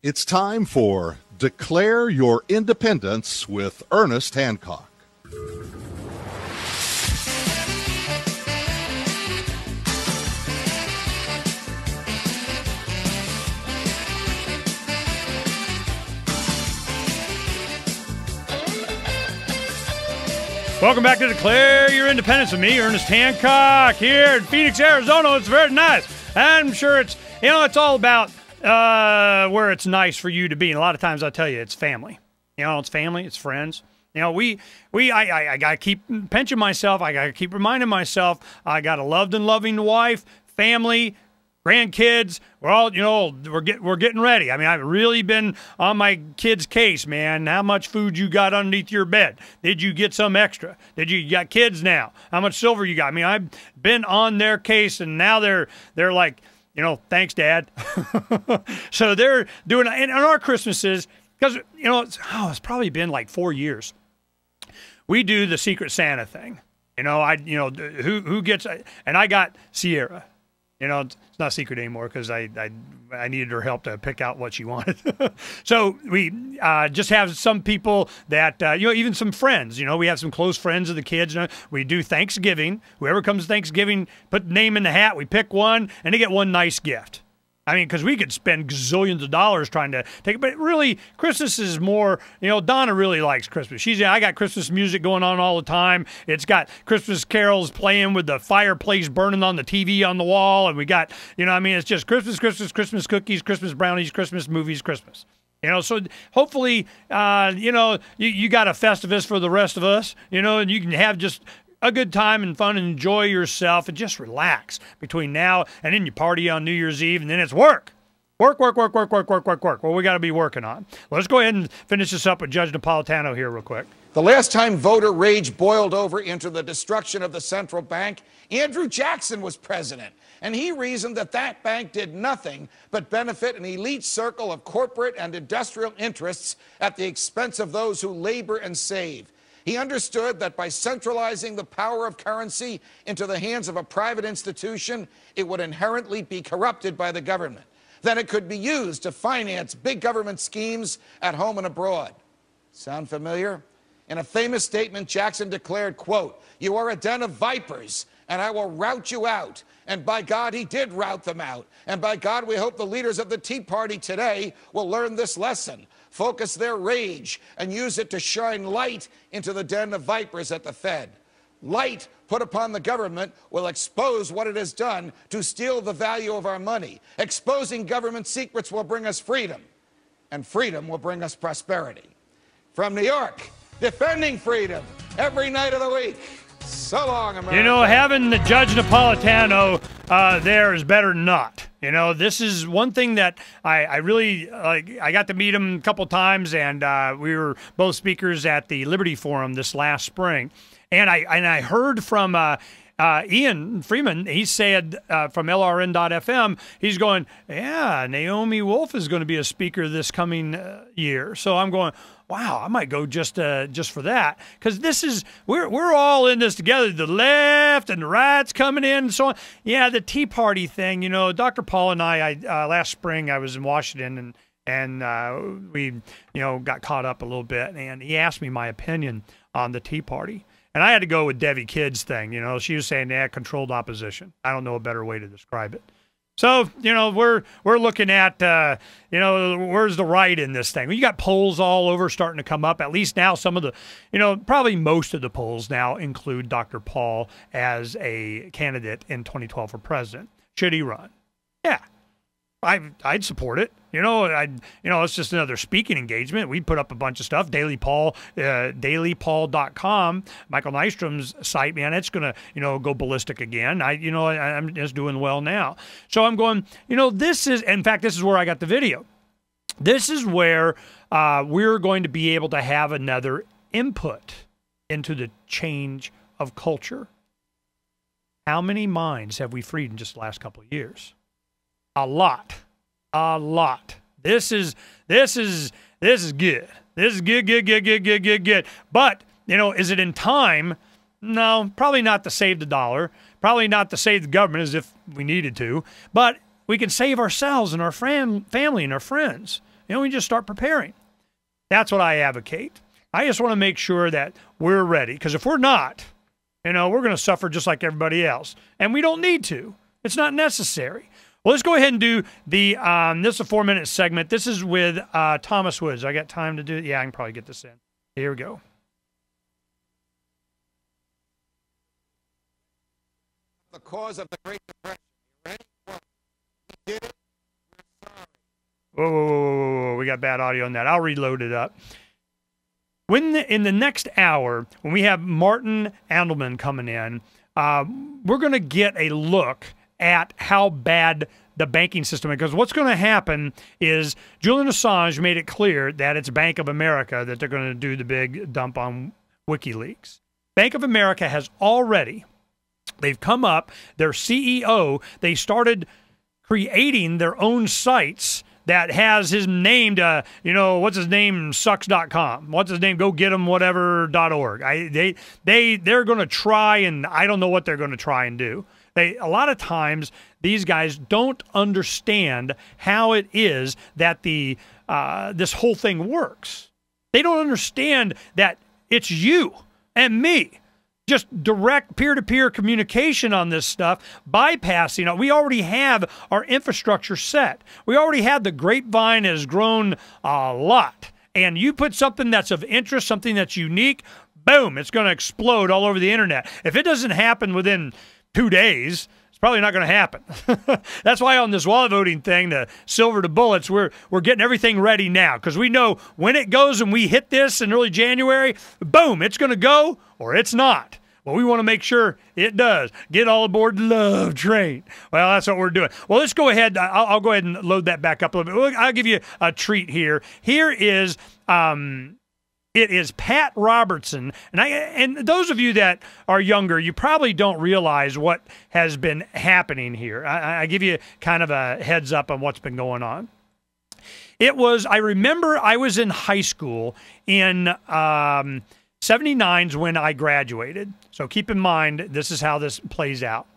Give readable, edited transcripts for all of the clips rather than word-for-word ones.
It's time for Declare Your Independence with Ernest Hancock. Welcome back to Declare Your Independence with me, Ernest Hancock, here in Phoenix, Arizona. It's very nice. I'm sure it's all about where it's nice for you to be. And a lot of times I'll tell you it's family. It's family, it's friends. I got to keep pinching myself. I got to keep reminding myself I got a loved and loving wife, family, grandkids. We're all, we're getting ready. I mean, I've really been on my kids' case, man. How much food you got underneath your bed? Did you get some extra? You got kids now? How much silver you got? I mean, I've been on their case, and now they're like, thanks, Dad. So they're doing, and our Christmases, because, it's probably been like 4 years. We do the Secret Santa thing. Who gets, and I got Sierra. It's not a secret anymore because I needed her help to pick out what she wanted. So we just have some people that, even some friends. We have some close friends of the kids. We do Thanksgiving. Whoever comes to Thanksgiving, put the name in the hat. We pick one, and they get one nice gift. I mean, because we could spend gazillions of dollars trying to take it. But really, Christmas is more, Donna really likes Christmas. I got Christmas music going on all the time. It's got Christmas carols playing with the fireplace burning on the TV on the wall. And we got, it's just Christmas, Christmas, Christmas cookies, Christmas brownies, Christmas movies, Christmas. So hopefully, you got a Festivus for the rest of us, and you can have just a good time and fun and enjoy yourself and just relax between now and then you party on New Year's Eve and then it's work. Work. Well, we got to be working on. Let's go ahead and finish this up with Judge Napolitano here real quick. The last time voter rage boiled over into the destruction of the central bank, Andrew Jackson was president, and he reasoned that bank did nothing but benefit an elite circle of corporate and industrial interests at the expense of those who labor and save. He understood that by centralizing the power of currency into the hands of a private institution, it would inherently be corrupted by the government. Then it could be used to finance big government schemes at home and abroad. Sound familiar? In a famous statement, Jackson declared, quote, "You are a den of vipers, and I will rout you out." And by God, he did rout them out. And by God, we hope the leaders of the Tea Party today will learn this lesson, focus their rage, and use it to shine light into the den of vipers at the Fed. Light put upon the government will expose what it has done to steal the value of our money. Exposing government secrets will bring us freedom, and freedom will bring us prosperity. From New York, defending freedom every night of the week. So long, America. Having the Judge Napolitano there is better than not. This is one thing that I really like. I got to meet him a couple times, and we were both speakers at the Liberty Forum this last spring. And I heard from Ian Freeman. He said from LRN.FM, he's going, yeah, Naomi Wolf is going to be a speaker this coming year. So I'm going, wow, I might go just for that, because we're all in this together. The left and the right's coming in and so on. Yeah, the Tea Party thing. Dr. Paul and I last spring I was in Washington and we got caught up a little bit, and he asked me my opinion on the Tea Party. And I had to go with Debbie Kidd's thing. She was saying, controlled opposition. I don't know a better way to describe it. So, we're looking at, where's the right in this thing? You got polls all over starting to come up. At least now some of the, probably most of the polls now include Dr. Paul as a candidate in 2012 for president. Should he run? Yeah. I'd support it. It's just another speaking engagement. We put up a bunch of stuff. dailypaul.com, Michael Nystrom's site, man, it's going to, go ballistic again. I'm just doing well now. So I'm going, this is where I got the video. This is where we're going to be able to have another input into the change of culture. How many minds have we freed in just the last couple of years? A lot. This is good. This is good. But, is it in time? No, probably not to save the dollar. Probably not to save the government as if we needed to. But we can save ourselves and our family and our friends. we just start preparing. That's what I advocate. I just want to make sure that we're ready, because if we're not, we're going to suffer just like everybody else, and we don't need to. It's not necessary. Well, let's go ahead and do the, this is a 4-minute segment. This is with Thomas Woods. I got time to do it? Yeah, I can probably get this in. Here we go. The cause of the Great Depression. You ready? Well, he did it. We're sorry. Whoa. We got bad audio on that. I'll reload it up. In the next hour, when we have Martin Andelman coming in, we're going to get a look at how bad the banking system is. Because what's going to happen is Julian Assange made it clear that it's Bank of America that they're going to do the big dump on WikiLeaks. Bank of America has already, they've come up, their CEO, they started creating their own sites that has his name to, what's his name, sucks.com. What's his name, go get him, whatever.org. They're going to try, and I don't know what they're going to try and do. A lot of times, these guys don't understand how it is that this whole thing works. They don't understand that it's you and me. Just direct peer-to-peer communication on this stuff, bypassing it. We already have our infrastructure set. We already have the grapevine has grown a lot. And you put something that's of interest, something that's unique, boom, it's going to explode all over the internet. If it doesn't happen within 2 days, it's probably not going to happen. That's why on this wallet voting thing, the silver to bullets, we're getting everything ready now, because we know when it goes and we hit this in early January, boom, it's going to go or it's not. Well, we want to make sure it does. Get all aboard the love train. Well, that's what we're doing. Well, let's go ahead. I'll go ahead and load that back up a little bit. I'll give you a treat here. Here is it is Pat Robertson, and those of you that are younger, you probably don't realize what has been happening here. I give you kind of a heads up on what's been going on. I remember I was in high school in 79's when I graduated. So keep in mind, this is how this plays out.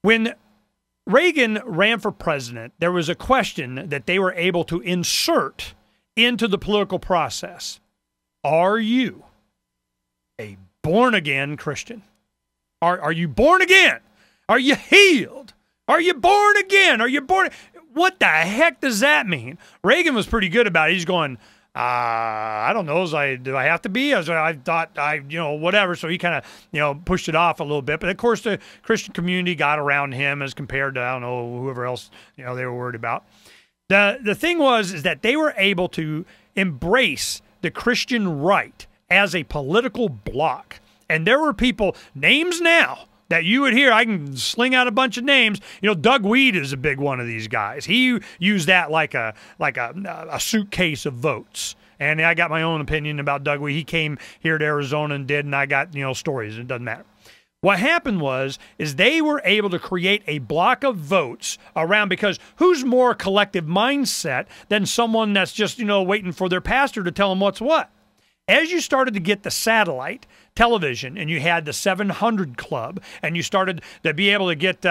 When Reagan ran for president, there was a question that they were able to insert into the political process. Are you a born-again Christian? Are you born again? Are you healed? Are you born again? Are you born? What the heck does that mean? Reagan was pretty good about it. He's going, I don't know. Do I have to be? I thought whatever. So he kind of, pushed it off a little bit. But of course, the Christian community got around him as compared to, I don't know, whoever else, they were worried about. The thing is that they were able to embrace the Christian right as a political bloc. And there were people, names now, that you would hear. I can sling out a bunch of names. Doug Weed is a big one of these guys. He used that like a suitcase of votes. And I got my own opinion about Doug Weed. He came here to Arizona and did, and I got, stories. It doesn't matter. What happened is they were able to create a block of votes around, because who's more collective mindset than someone that's just, waiting for their pastor to tell them what's what? As you started to get the satellite television, and you had the 700 Club, and you started to be able to get,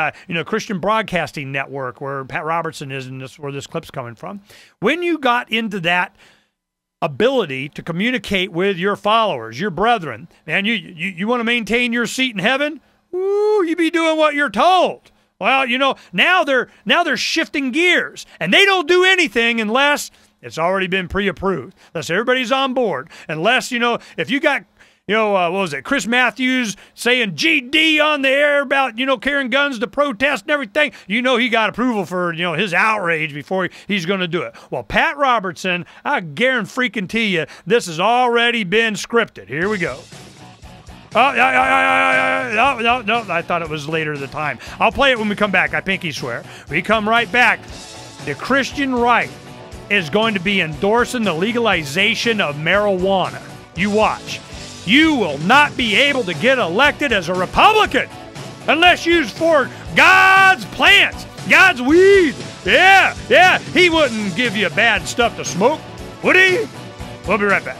Christian Broadcasting Network, where Pat Robertson is, and this where this clip's coming from. When you got into that ability to communicate with your followers, your brethren, and you want to maintain your seat in heaven, ooh, you be doing what you're told. Well, now they're shifting gears, and they don't do anything unless it's already been pre-approved, unless everybody's on board, unless, if you got, what was it, Chris Matthews saying GD on the air about, carrying guns to protest and everything, he got approval for, his outrage before he's going to do it. Well, Pat Robertson, I guarantee you, this has already been scripted. Here we go. Oh, no, I thought it was later the time. I'll play it when we come back, I pinky swear. We come right back. The Christian right is going to be endorsing the legalization of marijuana. You watch. You will not be able to get elected as a Republican unless you're for God's plants, God's weed. Yeah, he wouldn't give you bad stuff to smoke, would he? We'll be right back.